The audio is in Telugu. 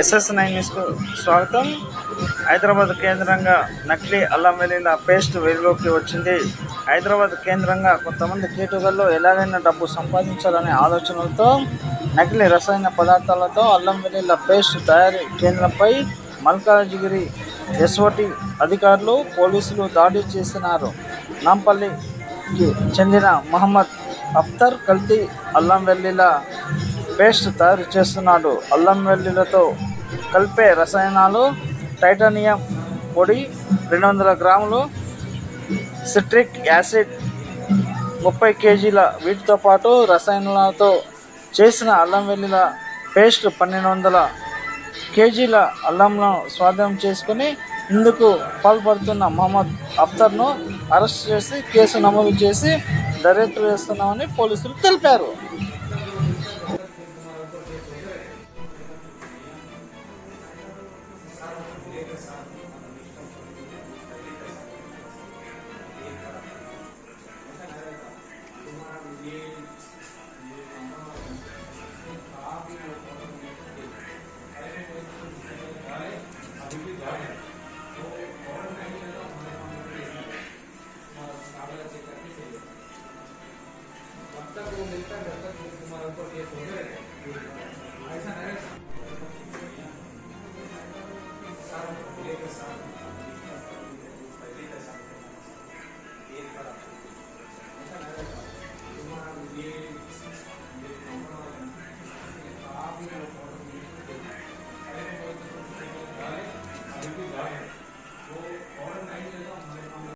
SS9 న్యూస్కు స్వాగతం. హైదరాబాద్ కేంద్రంగా నకిలీ అల్లం వెల్లుల్లి పేస్ట్ వెలుగులోకి వచ్చింది. హైదరాబాద్ కేంద్రంగా కొంతమంది కేటుగాళ్ళు ఎలాగైనా డబ్బు సంపాదించాలనే ఆలోచనలతో నకిలీ రసాయన పదార్థాలతో అల్లం వెల్లుల్లి పేస్ట్ తయారీ కేంద్రంపై మల్కాజిగిరి ఎస్ఓటి అధికారులు, పోలీసులు దాడి చేసినారు. నాంపల్లికి చెందిన మహమ్మద్ అఖ్తర్ కల్తీ అల్లం వెల్లుల్లి పేస్ట్ తయారు చేస్తున్నాడు. అల్లం వెల్లుల్లితో కలిపే రసాయనాలు టైటానియం పొడి, 200 గ్రాములు సిట్రిక్ యాసిడ్, 30 కేజీల వీటితో పాటు రసాయనాలతో చేసిన అల్లం వెల్లుల్లి పేస్ట్ 1200 కేజీల అల్లంను స్వాధీనం చేసుకుని ఇందుకు పాల్పడుతున్న మహమ్మద్ అఖ్తర్ను అరెస్ట్ చేసి కేసు నమోదు చేసి దర్యాప్తు చేస్తున్నామని పోలీసులు తెలిపారు.